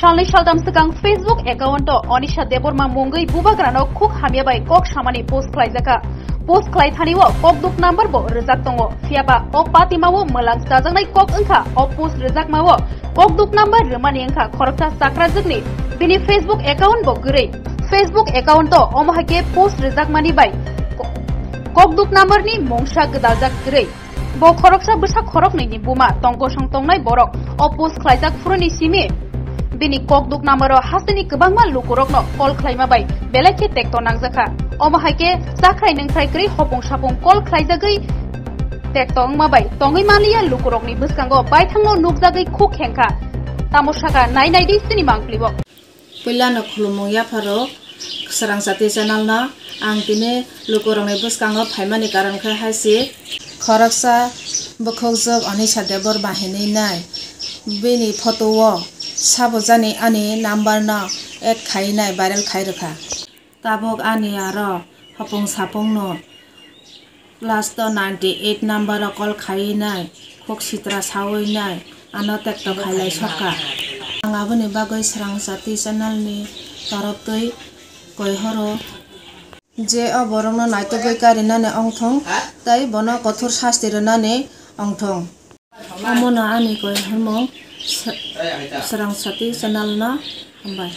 Shalni Shaldam Sakang Facebook account Onisha Deborma Mungai Bubagrano Cook Hamia by Kok Shamani Post Klaizaka. Post Klaithaniwo Kok Duk number bo Rezak Tongo. Fiaba Ok Patimawo Melang Stazangai Kok Unka Ok Post Rezak Mawo. Kok Duk number Remani Unka Korokta Sakra Zagni. Bini Facebook account bo Gure. Facebook account to Omahake Post Rezak Mani by Kok Duk number ni Mongsha Gadazak Gure. Bo Koroksa Busa Korok ni Buma Tongko Shang Tongnai Borok. O Post Klaizak Fruni Simi. Bini Kok Duk number Hasani Kabangma Lukurokno Kol Klaima by Belaki Tekto Nangzaka. Omahake Sakrai Nangkrai Kri Hopong Shapong Kol Klaizagai Tektong Mabai Tongi Malia Lukurokni Buskango Baitango Nukzagai Cook Henka Tamoshaka 990 Sinimang Plibo. Pilano Kulumong Yaparo Sarang Sati Channel na Angtine Lukurokni Buskango Paimani Karanka Hasi Koraksa Bokogzog Onisha Debor Bahini Nai Bini Photo Sabozani Ani number na Ek Khainai Viral Khairaka Tabok ani aro hopong sapong no last 98 number call khai nai khok sitra sawoi nai ano tekto khailai soka angaboni bagoi Sarang Sati channel ni tarotoi koi horo je oborong no naitogoi karina ne ongthong tai bono kothor shasti rona ne ongthong amona ani koi hormo Sarang Sati channel na ambai.